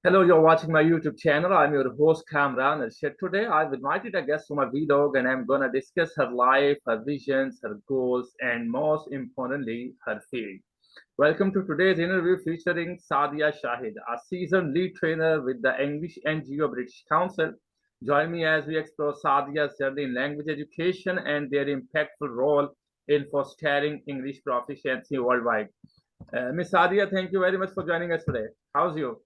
Hello, you're watching my YouTube channel. I'm your host, kamranarshad. Today, I've invited a guest to my vlog and I'm going to discuss her life, her visions, her goals, and most importantly, her field. Welcome to today's interview featuring Saadia Shahid, a seasoned lead trainer with the English NGO British Council. Join me as we explore Saadia's journey in language education and their impactful role in fostering English proficiency worldwide. Miss Saadia, thank you very much for joining us today. How's you?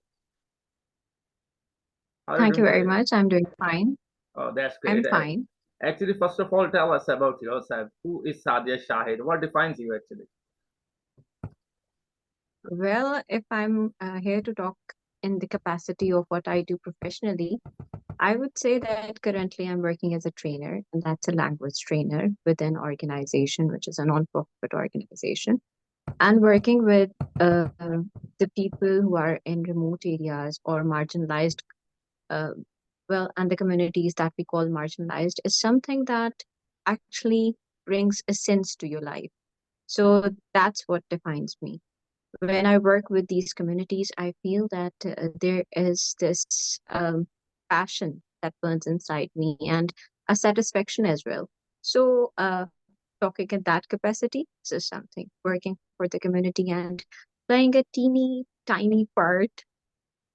How are you Thank you doing very today? much. I'm doing fine. Oh, that's I'm great. fine. Actually, first of all, tell us about yourself. Who is Saadia Shahid? What defines you actually? Well, if I'm here to talk in the capacity of what I do professionally, I would say that currently I'm working as a trainer, and that's a language trainer with an organization, which is a non-profit organization, and working with the people who are in remote areas or marginalized, uh, and the communities that we call marginalized is something that actually brings a sense to your life. So that's what defines me. When I work with these communities, I feel that there is this passion that burns inside me and a satisfaction as well. So, talking in that capacity, this is something working for the community and playing a teeny tiny part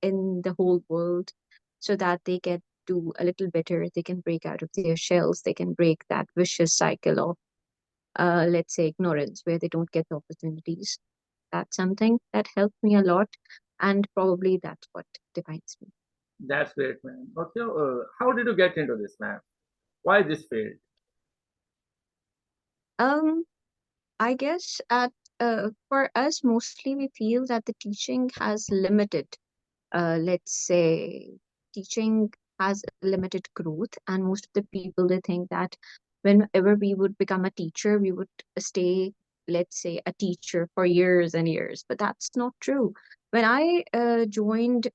in the whole world so that they get do a little better. They can break out of their shells. They can break that vicious cycle of, let's say, ignorance where they don't get the opportunities. That's something that helped me a lot, and probably that's what defines me. That's great, man. Okay, how did you get into this, man? Why this field? Um, I guess at for us, mostly we feel that the teaching has limited, let's say, teaching has limited growth, and most of the people they think that whenever we would become a teacher, we would stay, let's say, a teacher for years and years. But that's not true. When I joined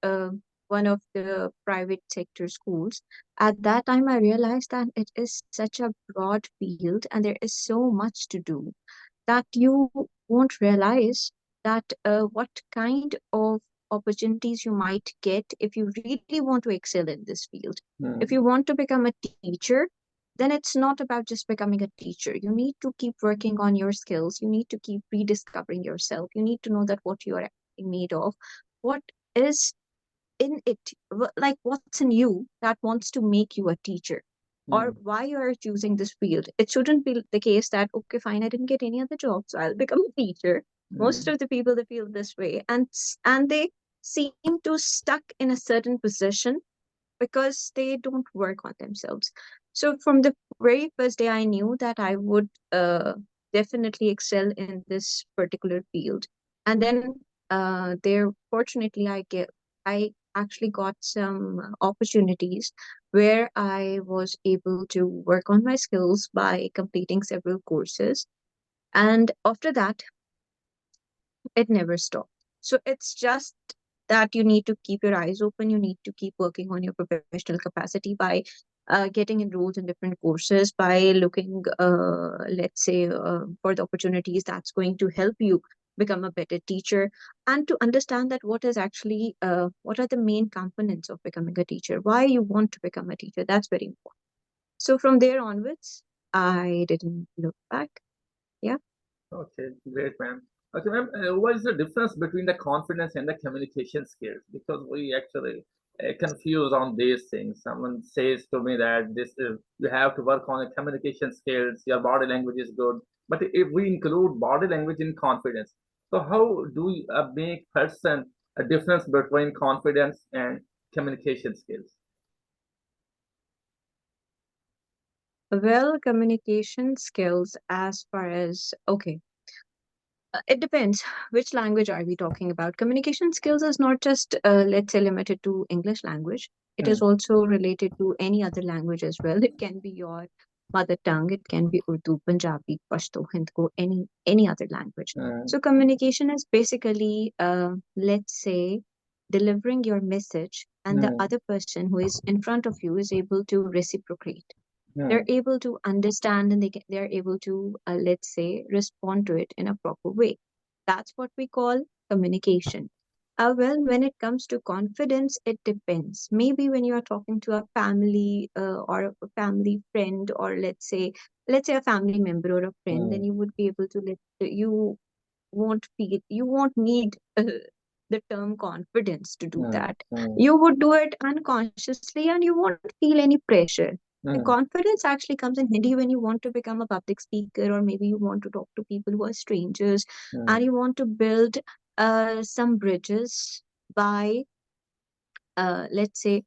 one of the private sector schools, at that time I realized that it is such a broad field and there is so much to do that you won't realize that what kind of opportunities you might get if you really want to excel in this field. If you Hmm. want to become a teacher, then it's not about just becoming a teacher. You need to keep working on your skills. You need to keep rediscovering yourself. You need to know that what you are actually made of, what is in it, like what's in you that wants to make you a teacher, or Hmm. why you are choosing this field. It shouldn't be the case that, okay, fine, I didn't get any other job, so I'll become a teacher. Most Hmm. of the people they feel this way, and they seem to stuck in a certain position because they don't work on themselves. So from the very first day, I knew that I would definitely excel in this particular field. And then there, fortunately, I actually got some opportunities where I was able to work on my skills by completing several courses. And after that, it never stopped. So it's just that you need to keep your eyes open. You need to keep working on your professional capacity by getting enrolled in different courses, by looking, let's say, for the opportunities that's going to help you become a better teacher, and to understand that what is actually what are the main components of becoming a teacher, why you want to become a teacher. That's very important. So from there onwards, I didn't look back. Yeah. Okay, great, man. Okay, ma'am, what is the difference between the confidence and the communication skills? Because we actually confuse on these things. Someone says to me that this is, you have to work on the communication skills, your body language is good. But if we include body language in confidence, so how do we make person a difference between confidence and communication skills? Well, communication skills, as far as, okay, it depends. Which language are we talking about? Communication skills is not just, let's say, limited to English language. It is Hmm. also related to any other language as well. It can be your mother tongue. It can be Urdu, Punjabi, Pashto, Hindi, any other language. Hmm. So communication is basically, let's say, delivering your message, and the Hmm. other person who is in front of you is able to reciprocate. They're Hmm. able to understand, and they're able to, let's say, respond to it in a proper way. That's what we call communication. Well, when it comes to confidence, it depends. Maybe when you are talking to a family or a family friend, or let's say a family member or a friend, then Mm, you would be able to you won't need the term confidence to do mm, that. mm, You would do it unconsciously and you won't feel any pressure. The mm, confidence actually comes in handy when you want to become a public speaker, or maybe you want to talk to people who are strangers, and mm, you want to build some bridges by let's say,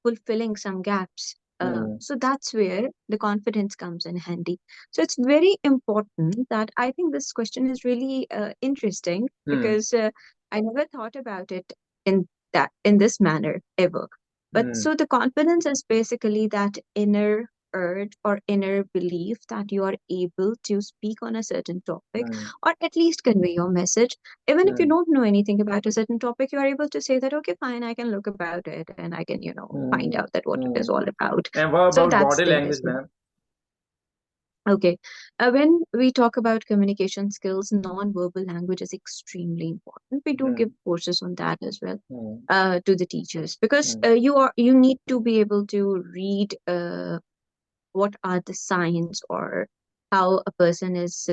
fulfilling some gaps. mm, So that's where the confidence comes in handy. So it's very important that I think this question is really interesting, mm, because I never thought about it in this manner ever. But mm, so the confidence is basically that inner urge or inner belief that you are able to speak on a certain topic, mm, or at least convey your message. Even if you mm, don't know anything about a certain topic, you are able to say that, okay, fine, I can look about it and I can, find mm, out that what it is mm. all about. And what So about that's body there language, as well. ma'am? Okay. When we talk about communication skills, non-verbal language is extremely important. We do give Mm, courses on that as well mm, to the teachers, because mm, you need to be able to read what are the signs, or how a person is,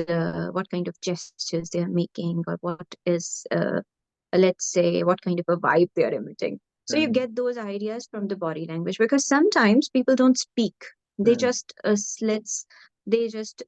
what kind of gestures they are making, or what is let's say, what kind of a vibe they are emitting. So you mm, get those ideas from the body language, because sometimes people don't speak. They mm, just slits, they just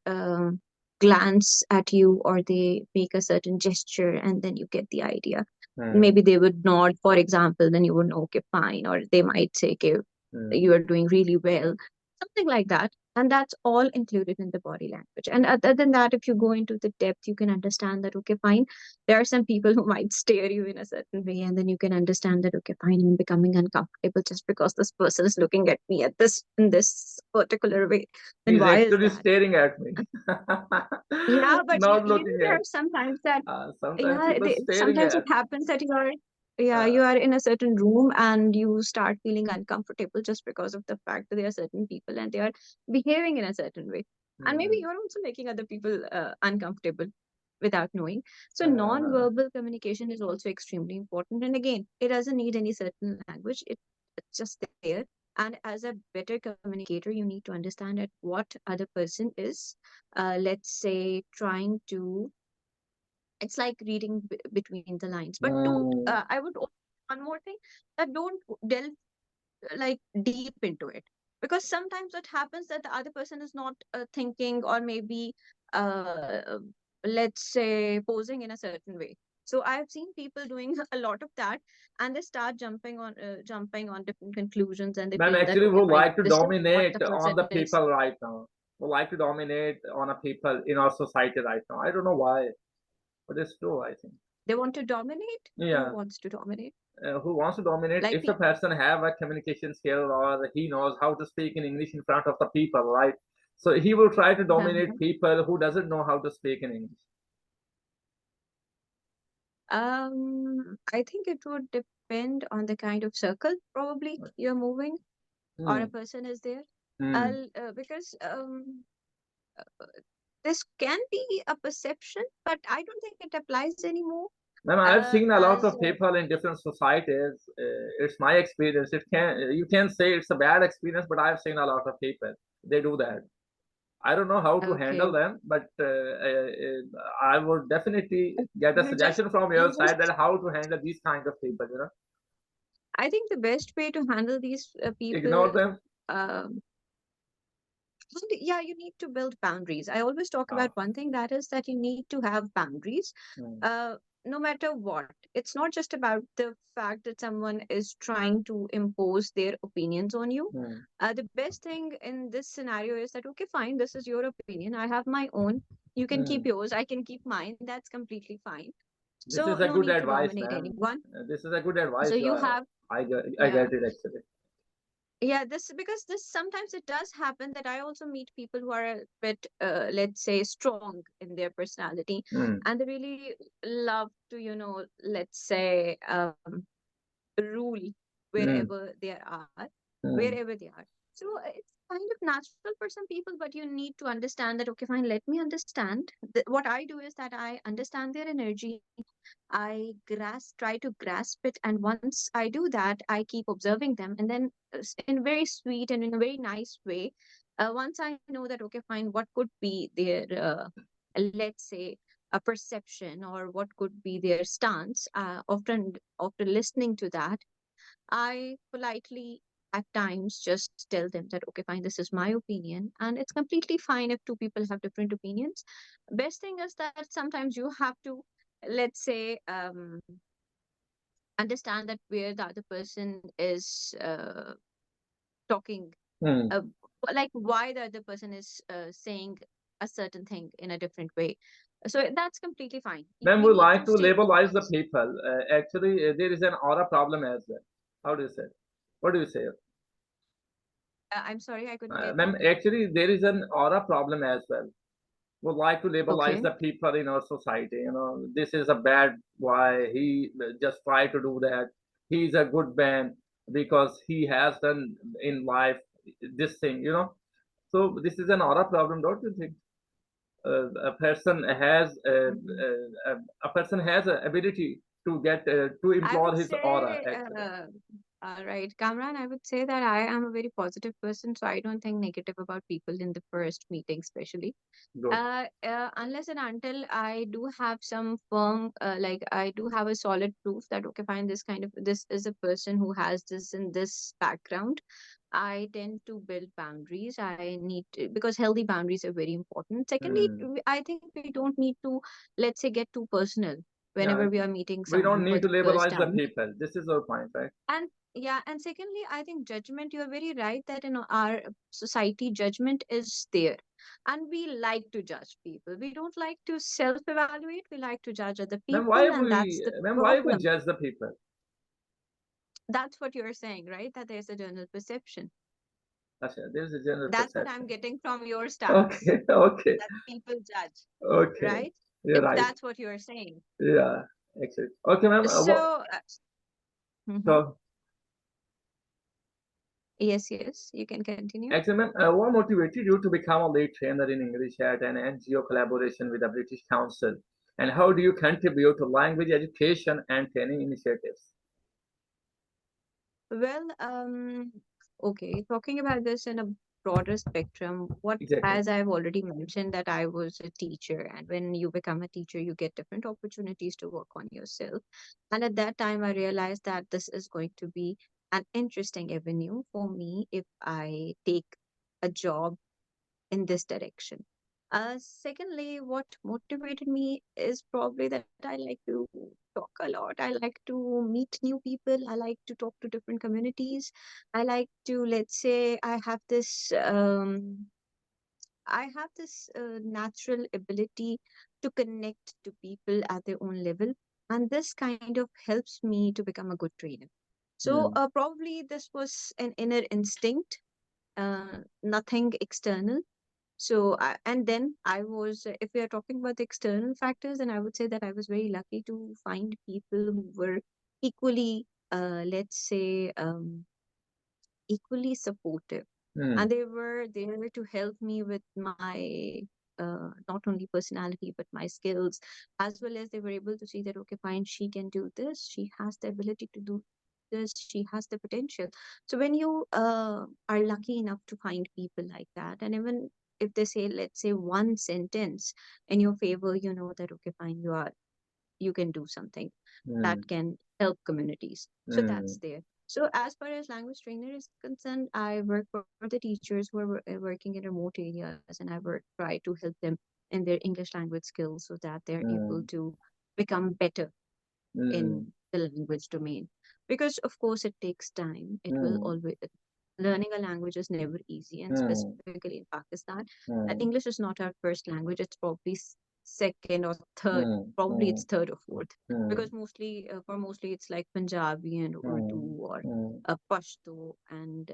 glance at you, or they make a certain gesture, and then you get the idea. mm, Maybe they would nod, for example, then you would know, okay, fine. Or they might say, okay, mm. you are doing really well, something like that. And that's all included in the body language. And other than that, if you go into the depth, you can understand that, okay, fine, there are some people who might stare you in a certain way, and then you can understand that, okay, fine, I'm becoming uncomfortable just because this person is looking at me at this in this particular way. Then He's why is actually that? staring at me, Yeah, but not you looking know, there at. are sometimes that, Sometimes yeah, people staring sometimes it at. happens that you are, yeah, Uh, you are in a certain room and you start feeling uncomfortable just because of the fact that there are certain people and they are behaving in a certain way. And maybe mm, you're also making other people uncomfortable without knowing. So uh, non-verbal communication is also extremely important. And again, it doesn't need any certain language. It's just there. And as a better communicator, you need to understand at what other person is, let's say, trying to. It's like reading between the lines. But don't. mm. I would also one more thing, that don't delve like deep into it, because sometimes it happens that the other person is not thinking, or maybe uh, let's say, posing in a certain way. So I've seen people doing a lot of that, and they start jumping on different conclusions, and they Ma'am, feel that, actually okay, would fine, like to this is what dominate the on person the is. people right now. Would like to dominate on a people in our society right now. I don't know why, but it's true, I think. They want to dominate. Who Yeah. wants to dominate? Who wants to dominate? Like If a person have a communication skill, or he knows how to speak in English in front of the people, right? So he will try to dominate people who doesn't know how to speak in English. I think it would depend on the kind of circle probably you're moving, or a Hmm. person is there. Hmm. Because this can be a perception, but I don't think it applies anymore. Ma'am, I've seen a lot As of people in different societies. It's my experience. It can you can say it's a bad experience, but I've seen a lot of people. They do that. I don't know how to handle Okay, them, but I would definitely get a you just suggestion from your you side that just how to handle these kind of people. I think the best way to handle these Ignore people, them. um, yeah, you need to build boundaries. I always talk about Ah, one thing, that is that you need to have boundaries. hmm, Uh, no matter what, it's not just about the fact that someone is trying to impose their opinions on you. hmm, The best thing in this scenario is that, okay, fine, this is your opinion. I have my own. You can keep hmm. yours. I can keep mine. That's completely fine. This So is a no good need to advice, dominate ma'am. anyone. This is a good So advice. you have, I yeah. get it actually. Yeah, this, because this sometimes it does happen that I also meet people who are a bit, let's say, strong in their personality, Hmm, and they really love to, let's say, rule hmm, wherever they are, hmm, wherever they are. So it's kind of natural for some people, but you need to understand that, okay, fine, let me understand. What I do is that I understand their energy, I try to grasp it, and once I do that, I keep observing them, and then in very sweet and in a very nice way, once I know that okay, fine, what could be their let's say a perception, or what could be their stance, often after listening to that, I politely at times just tell them that, okay, fine, this is my opinion. And it's completely fine if two people have different opinions. Best thing is that sometimes you have to, let's say, understand that where the other person is talking, Hmm. uh, like why the other person is saying a certain thing in a different way. So that's completely fine. When We we need like to to stay labelize the focused. people, actually, there is an aura problem as well. How do you say? What do you say? I'm sorry, I couldn't get Ma'am, you. actually, there is an aura problem as well. Would like to labelize Okay. the people in our society. This is a bad boy. He just try to do that. He's a good man because he has done in life this thing. So this is an aura problem, don't you think? A person has Mhm. a person has a ability to get to I implore would his aura say, actually. all right, Kamran, I would say that I am a very positive person, so I don't think negative about people in the first meeting, especially. Good. Unless and until I do have some firm, like I do have a solid proof that, okay, fine, this is a person who has this in this background. I tend to build boundaries. I need to, because healthy boundaries are very important. Secondly, Hmm. I think we don't need to, let's say, get too personal Yeah, whenever we are meeting we don't someone for need to the first labelize the time. people. This is our point, right? And yeah, and secondly, I think judgment, you're very right that in our society, judgment is there. And we like to judge people. We don't like to self evaluate, we like to judge other people, and that's the Why we problem. judge the people? That's what you're saying, right? That there's a general perception. Achha, there is a general That's what I'm perception. getting from your stance, Okay, okay, that people judge, okay. right? You're If right. that's what you're saying. Yeah, actually. Okay, ma'am. So, mhm. So Yes, yes, you can continue. actually, ma'am, what motivated you to become a lead trainer in English at an NGO collaboration with the British Council? And how do you contribute to language education and training initiatives? Well, okay, talking about this in a broader spectrum, what, Exactly. as I've already mentioned, that I was a teacher, and when you become a teacher, you get different opportunities to work on yourself. And at that time, I realized that this is going to be an interesting avenue for me if I take a job in this direction. Secondly, what motivated me is probably that I like to talk a lot. I like to meet new people. I like to talk to different communities. I like to, let's say, I have this natural ability to connect to people at their own level, and this kind of helps me to become a good trainer. So Hmm. probably this was an inner instinct, nothing external. So, and then I was, if we are talking about the external factors, then I would say that I was very lucky to find people who were equally, let's say, equally supportive. Hmm. And they were there to help me with my not only personality, but my skills, as well as they were able to see that, okay, fine, she can do this, she has the ability to do this, she has the potential. So when you are lucky enough to find people like that, and even if they say, let's say, one sentence in your favor, you know that, okay, fine, you can do something that Hmm. can help communities. So Hmm. that's there. So as far as language trainer is concerned, I work for the teachers who are working in remote areas, and try to help them in their English language skills so that they're able Hmm. to become better Hmm. in the language domain. Because of course it takes time. It will Hmm. always, learning a language is never easy, and Hmm. specifically in Pakistan, Hmm. English is not our first language. It's probably second or third. Hmm. Probably it's Hmm. third or fourth, Hmm. because mostly it's like Punjabi and Urdu, Hmm. or Hmm. Pashto, and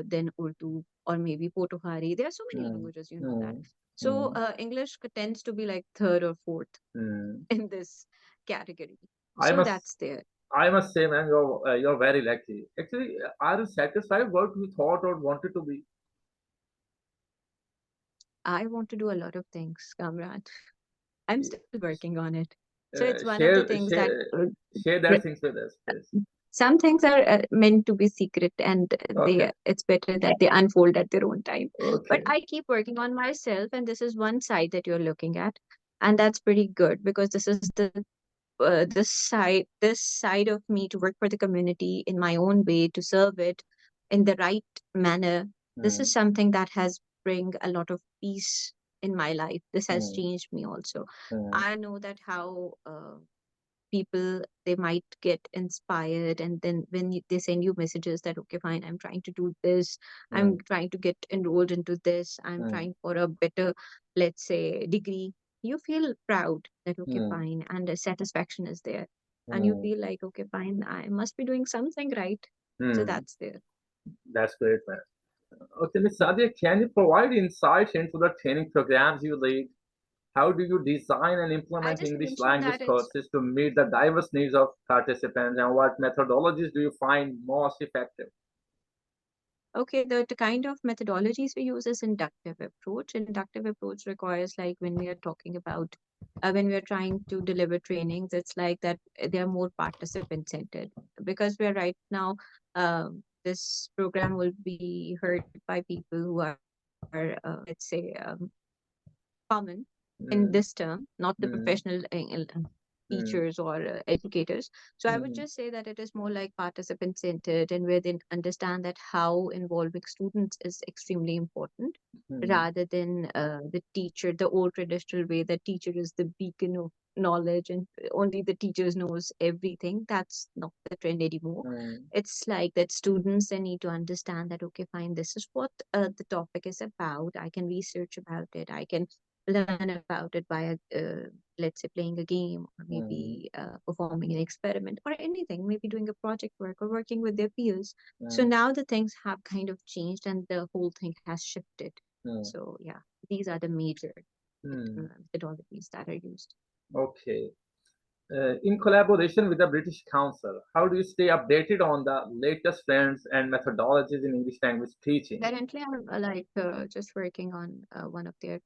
then Urdu, or maybe Potawari. There are so many Hmm. languages, you know that. Hmm. So Hmm. English tends to be like third or fourth Hmm. in this category. I So must that's there. I must say, man, you're very lucky. Actually, are you satisfied what you thought or wanted to be? I want to do a lot of things, Kamran. I'm still working on it. So it's one of the Share, things that share that things with us, please. some things are meant to be secret, and Okay, it's better that they unfold at their own time. But okay. I keep working on myself, and this is one side that you're looking at, and that's pretty good because this is this side of me to work for the community in my own way, to serve it in the right manner. This is Hmm, something that has bring a lot of peace in my life. This has hmm, changed me also. hmm, I know that how people, they might get inspired, and then when they send you messages that, okay, fine, I'm trying to do this, hmm, I'm trying to get enrolled into this, I'm hmm, trying for a better, let's say, degree, you feel proud that, okay, hmm, fine, and a satisfaction is there, and you hmm, feel like, okay, fine, I must be doing something right. So hmm. that's there. That's great, man. Okay, Ms. Saadia, can you provide insight into the training programs you lead? How do you design and I implement just English mentioned language that it's courses to meet the diverse needs of participants, and what methodologies do you find most effective? okay. The kind of methodologies we use is inductive approach. Inductive approach requires, like, when we are talking about when we are trying to deliver trainings, it's like that they are more participant centered, because we are right now, this program will be heard by people who are let's say, common in this Mm, term, not the mm, professional mm, teachers or educators. So I would mm, just say that it is more like participant centered, and where they understand that how involving students is extremely important, mm, rather than the teacher, the old traditional way that teacher is the beacon of knowledge and only the teachers knows everything. That's not the trend anymore. mm, It's like that students, they need to understand that, okay, fine, this is what the topic is about. I can research about it, I can learn about it by let's say, playing a game, or mm, maybe performing an experiment or anything, maybe doing a project work or working with their peers. So mm, now the things have kind of changed, and the whole thing has shifted. mm, So yeah, these are the major mm. methodologies that are used. Okay. In collaboration with the British Council, how do you stay updated on the latest trends and methodologies in English language teaching? Currently, I'm just working on one of their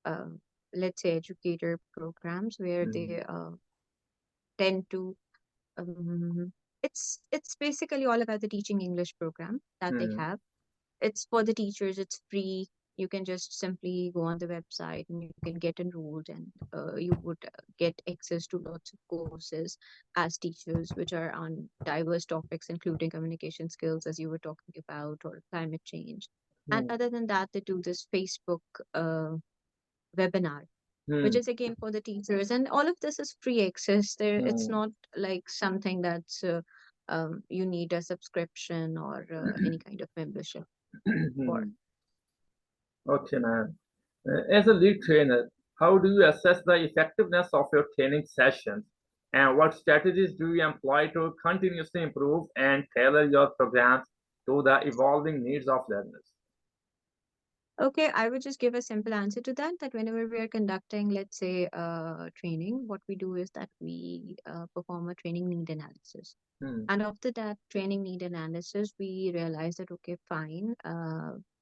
um, let's say, educator programs, where Mm, they tend to um, it's basically all about the teaching English program that they mm, have. It's for the teachers, it's free. You can just simply go on the website and you can get enrolled, and you would get access to lots of courses as teachers, which are on diverse topics, including communication skills, as you were talking about, or climate change. And mm, other than that, they do this Facebook uh, webinar, which mm, is again for the teachers, and all of this is free access there. It's mm, not like something that's you need a subscription or any kind of membership for. mm. Okay, man. As a lead trainer, how do you assess the effectiveness of your training sessions? And what strategies do you employ to continuously improve and tailor your programs to the evolving needs of learners? Okay, I would just give a simple answer to that. That whenever we are conducting, let's say, training, what we do is that we perform a training need analysis. Hmm, And after that training need analysis, we realize that, okay, fine,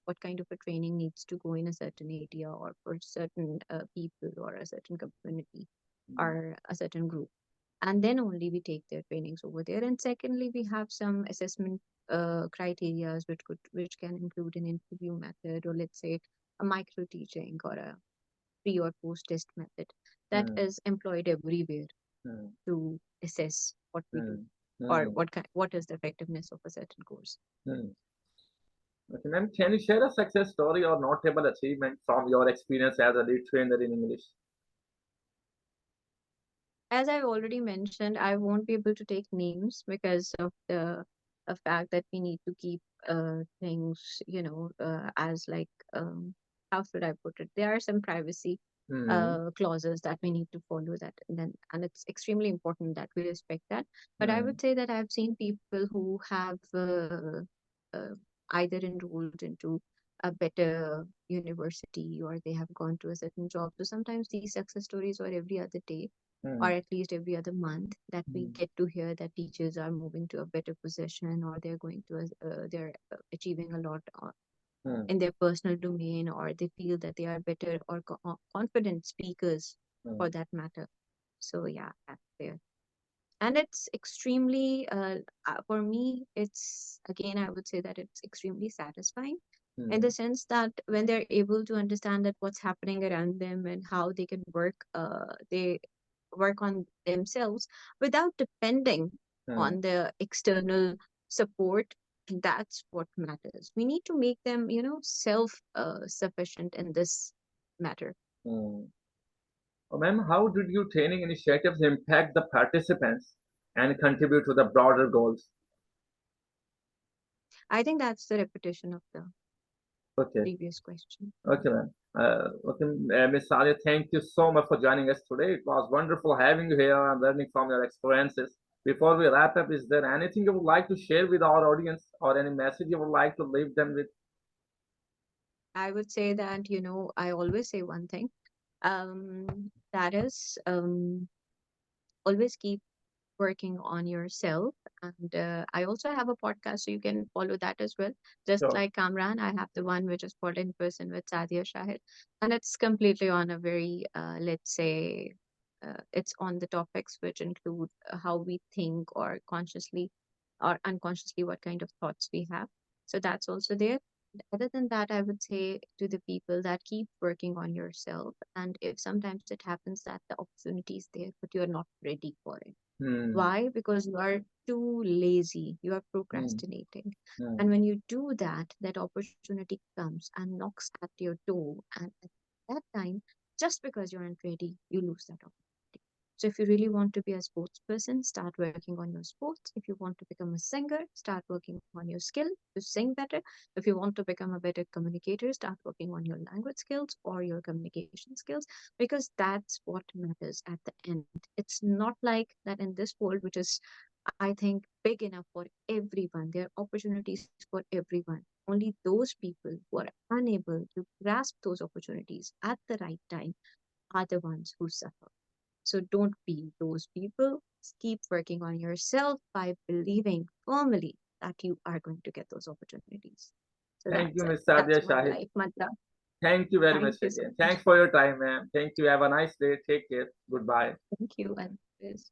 what kind of a training needs to go in a certain area, or for certain people, or a certain community, hmm, or a certain group. And then only we take their trainings over there. And secondly, we have some assessment criterias, which can include an interview method, or let's say a micro teaching, or a pre or post test method that hmm, is employed everywhere hmm, to assess what we do, hmm, or hmm, what is the effectiveness of a certain course. hmm. Okay, ma'am, can you share a success story or notable achievement from your experience as a lead trainer in English? As I've already mentioned, I won't be able to take names because of the fact that we need to keep things, as like, how should I put it? There are some privacy Hmm, clauses that we need to follow, that, and it's extremely important that we respect that. But I hmm, would say that I've seen people who have uh, either enrolled into a better university, or they have gone to a certain job. So sometimes these success stories are every other day, or hmm, at least every other month, that we hmm, get to hear that teachers are moving to a better position, or they're going to they're achieving a lot hmm, in their personal domain, or they feel that they are better or confident speakers hmm, for that matter. So yeah, that's there. And it's extremely for me, it's again, I would say that it's extremely satisfying in the Hmm. sense that when they're able to understand that what's happening around them and how they can work, they work on themselves without depending Hmm. on the external support. That's what matters. We need to make them, self sufficient in this matter. Hmm. Ma'am, how did your training initiatives impact the participants and contribute to the broader goals? I think that's the repetition of the Okay. previous question. Okay, ma'am. Okay, Ms. Saadia, thank you so much for joining us today. It was wonderful having you here and learning from your experiences. Before we wrap up, is there anything you would like to share with our audience or any message you would like to leave them with? I would say that, I always say one thing. That is, always keep working on yourself. And I also have a podcast, so you can follow that as well. Just Sure. like Kamran, I have the one which is called In Person with Saadia Shahid. And it's completely on a very, let's say, it's on the topics which include how we think or consciously or unconsciously what kind of thoughts we have. So that's also there. Other than that, I would say to the people that keep working on yourself. And if sometimes it happens that the opportunity is there, but you're not ready for it. Hmm. Why? Because you are too lazy, you are Hmm. procrastinating. Hmm. And when you do that, that opportunity comes and knocks at your door. And at that time, just because you aren't ready, you lose that opportunity. So if you really want to be a sports person, start working on your sports. If you want to become a singer, start working on your skill to sing better. If you want to become a better communicator, start working on your language skills or your communication skills, because that's what matters at the end. It's not like that in this world, which is, I think, big enough for everyone. There are opportunities for everyone. Only those people who are unable to grasp those opportunities at the right time are the ones who suffer. So don't be those people. Keep working on yourself by believing firmly that you are going to get those opportunities. So Thank that's you, it. Ms. That's Saadia my Shahid. life mantra. Thank you very Thank much you so again. much. Thanks for your time, ma'am. Thank you. Have a nice day. Take care. Goodbye. Thank you. And this.